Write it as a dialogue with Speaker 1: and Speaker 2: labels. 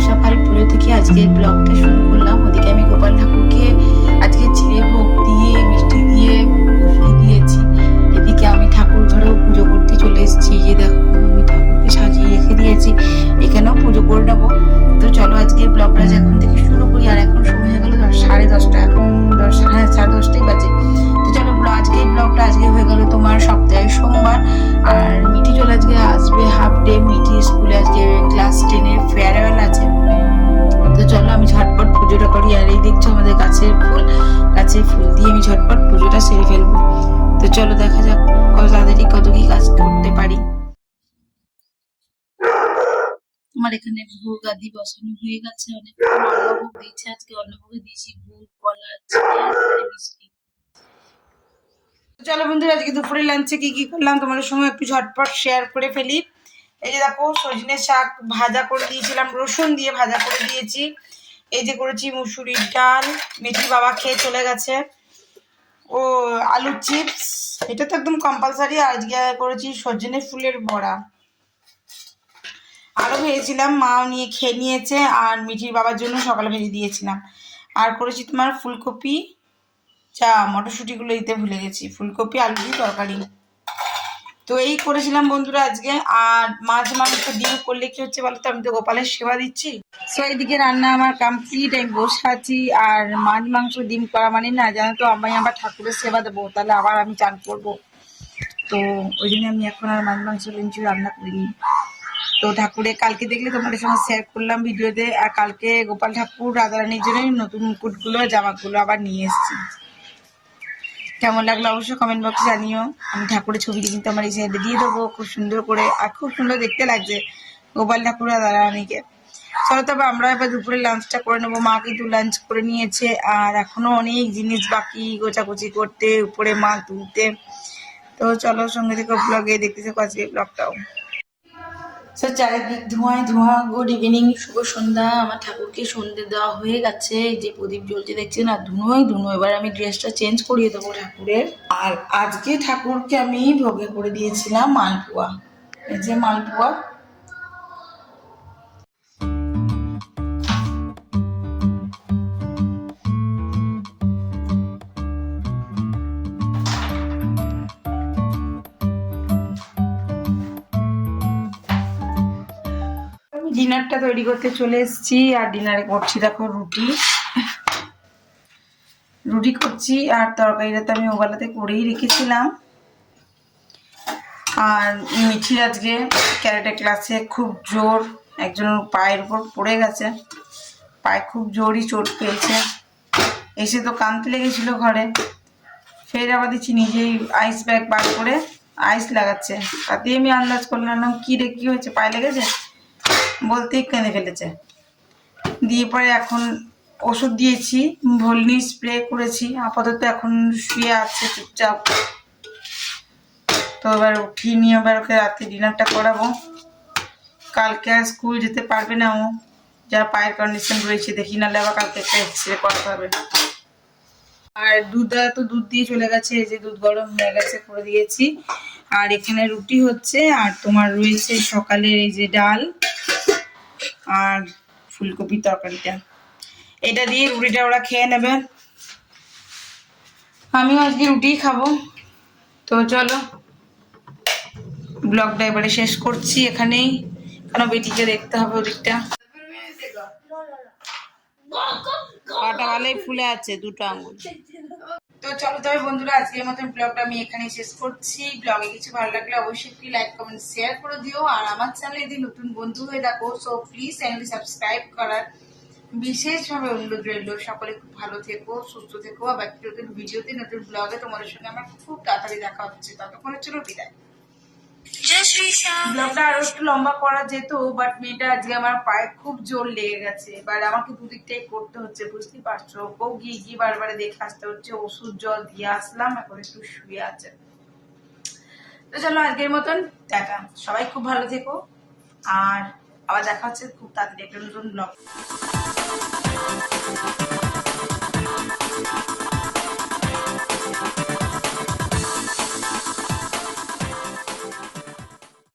Speaker 1: সকাল পুজো থেকে আজকের ব্লগটা শুরু করলাম। ওদিকে আমি গোপাল ঠাকুরকে আজকে চিড়ে ভোগ দিয়ে মিষ্টি দিয়ে বসিয়ে দিয়েছি। এদিকে আমি ঠাকুর ঘরেও পুজো করতে চলে এসেছি। যে দেখো আমি ঠাকুরকে সাজিয়ে রেখে দিয়েছি, এখানেও পুজো করে নেবো। তো চলো আজকের ব্লগটা এখন থেকে শুরু করি। আর এখন সময় হয়ে গেল 10:30, এখন 10:30 বাজে। তো চলো আজকের ব্লগটা আজকে হয়ে গেল তোমার সপ্তাহের সোমবার। আর মিঠি চলে আজকে আসবে হাফ ডে। মিঠি স্কুলে আজকে ক্লাস 10-এর ফেয়ারওয়েল আছে। তো চলো আমি ঝটপট পুজোটা করি। আর এই দেখছো আমাদের গাছের ফুল দিয়ে আমি ঝটপট পুজোটা সেরে ফেলবো। তো চলো দেখা যাক কত তাড়াতাড়ি কত কি কাজ করতে পারি। আমার এখানে ভোগ আদি বসানো হয়ে গেছে। অনেক অন্নভোগ দিয়েছে আজকে। অন্নভোগে দিয়েছি ভোগ, কলা, চিড়ে আর মিষ্টি। চলো বন্ধুরা আজকে দুপুরে লাঞ্চে কি কি করলাম তোমাদের সঙ্গে একটু ঝটপট শেয়ার করে ফেলি। এই যে দেখো সজনে শাক ভাজা করে দিয়েছিলাম, রসুন দিয়ে ভাজা করে দিয়েছি। এই যে করেছি মুসুরির ডাল, মিঠির বাবা খেয়ে চলে গেছে। ও আলুর চিপস, এটা তো একদম কম্পালসারি। আজকে করেছি সজনে ফুলের বড়া। আরও ভেজেছিলাম, মাও নিয়ে খেয়ে নিয়েছে। আর মিঠির বাবার জন্য সকালে ভেজে দিয়েছিলাম। আর করেছি তোমার ফুলকপি মটরশুঁটিগুলো দিতে ভুলে গেছি, ফুলকপি আলু দিয়ে তরকারি। তো এই করেছিলাম বন্ধুরা আজকে। আর মাছ মাংস ডিম করলে কি হচ্ছে বলো তো, আমি তো গোপালের সেবা দিচ্ছি। তো এইদিকে রান্না আমার কমপ্লিট, আমি বসে আছি। আর মাছ মাংস ডিম করা মানে না জানো তো, আমি আবার ঠাকুরের সেবা দেবো, তাহলে আবার আমি চান করবো। তো ওই জন্য আমি এখন আর মাছ মাংস কিছু রান্না করিনি। তো ঠাকুরের কালকে দেখলে তোমাদের সঙ্গে শেয়ার করলাম ভিডিওতে। আর কালকে গোপাল ঠাকুর রাধারানীর জন্য নতুন মুকুটগুলো জামাগুলো আবার নিয়ে এসেছি। কেমন লাগলো অবশ্যই কমেন্ট বক্সে জানিও। আমি ঠাকুরের ছবিটি কিন্তু আমার এই সাইডে দিয়ে দেবো খুব সুন্দর করে। আর খুব সুন্দর দেখতে লাগছে গোপাল ঠাকুর আর রাধারানীকে। চলো তবে আমরা এবার দুপুরে লাঞ্চটা করে নেবো। মা কিন্তু লাঞ্চ করে নিয়েছে। আর এখনো অনেক জিনিস বাকি গোছাগুছি করতে, উপরে মাল তুলতে। তো চলো সঙ্গে থেকে ব্লগে দেখতে থাকো আজকে ব্লগটাও। স্যার চারিদিক ধোঁয়ায় ধোঁয়া। গুড ইভিনিং, শুভ সন্ধ্যা। আমার ঠাকুরকে সন্ধ্যে দেওয়া হয়ে গেছে। এই যে প্রদীপ জ্বলছে দেখছেন, আর ধুনোই ধুনো। এবার আমি ড্রেসটা চেঞ্জ করিয়ে দেবো ঠাকুরের। আর আজকে ঠাকুরকে আমি ভোগে করে দিয়েছিলাম মালপোয়া। এই যে মালপোয়া। ডিনারটা তৈরি করতে চলে এসেছি। আর ডিনারে করছি দেখো রুটি করছি। আর তরকারিটা তো আমি ওবেলাতে করেই রেখেছিলাম। আর মিঠির আজকে ক্যারেটে ক্লাসে খুব জোর, একজনের পায়ের উপর পড়ে গেছে, পায়ে খুব জোরই চোট পেয়েছে। এসে তো কাঁদতে লেগেছিল ঘরে। ফের আবার দিচ্ছি নিজেই আইস ব্যাগ বার করে আইস লাগাচ্ছে। তাতেই আমি আন্দাজ করলাম কি রে কি হয়েছে, পায়ে লেগেছে বলতেই কেঁদে ফেলেছে। দিয়ে পরে এখন ওষুধ দিয়েছি, ভলনি স্প্রে করেছি। আপাতত এখন শুয়ে আছে চুপচাপ। তো এবার উঠিয়ে নিয়ে এবার ওকে রাতে ডিনারটা করাবো। কালকে আর স্কুল যেতে পারবে না ও, যা পায়ের কন্ডিশন রয়েছে। দেখি নাহলে আবার কালকে একটা এক্সরে করাতে হবে। আর দুধ দিয়ে চলে গেছে। এই যে দুধ গরম হয়ে গেছে, করে দিয়েছি। আর এখানে রুটি হচ্ছে। আর তোমার রয়েছে সকালের এই যে ডাল আর ফুলকপির তরকারিটা। এটা দিয়ে রুটিটা ওরা খেয়ে নেবে, আমিও আজকে রুটিই খাবো। তো চলো ব্লগটা এবারে শেষ করছি এখানেই, কেন বেটিকে দেখতে হবে ওদিকটা। পাটা ভালোই ফুলে আছে দুটো আঙুল। তো চলো তবে বন্ধুরা আজকের মতন ব্লগটা আমি এখানেই শেষ করছি। ব্লগে কিছু ভালো লাগলে অবশ্যই একটি লাইক কমেন্ট শেয়ার করে দিও। আর আমার চ্যানেলে যদি নতুন বন্ধু হয়ে থাকো সো প্লিজ চ্যানেলটি সাবস্ক্রাইব করার বিশেষভাবে অনুরোধ রইল। সকলে খুব ভালো থেকো, সুস্থ থেকো। আবার নতুন ভিডিওতে নতুন ব্লগে তোমাদের সঙ্গে আমার খুব তাড়াতাড়ি দেখা হচ্ছে। ততক্ষণের জন্য বিদায়। ব্লগটা আরো একটু লম্বা করা যেত, বাট মেয়েটা আজকে আমার পায়ে খুব জোর লেগে গেছে। এবার আমাকে দুদিকটাই করতে হচ্ছে, বুঝতেই পারছো। ওকেও গিয়ে বারবার দেখে আসতে হচ্ছে। ওষুধ জল দিয়ে আসলাম, এখন একটু শুয়ে আছে। তো চলো আজকের মতন টাটা। সবাই খুব ভালো থেকো। আর আবার দেখা হচ্ছে খুব তাড়াতাড়ি একটা নতুন ব্লগ।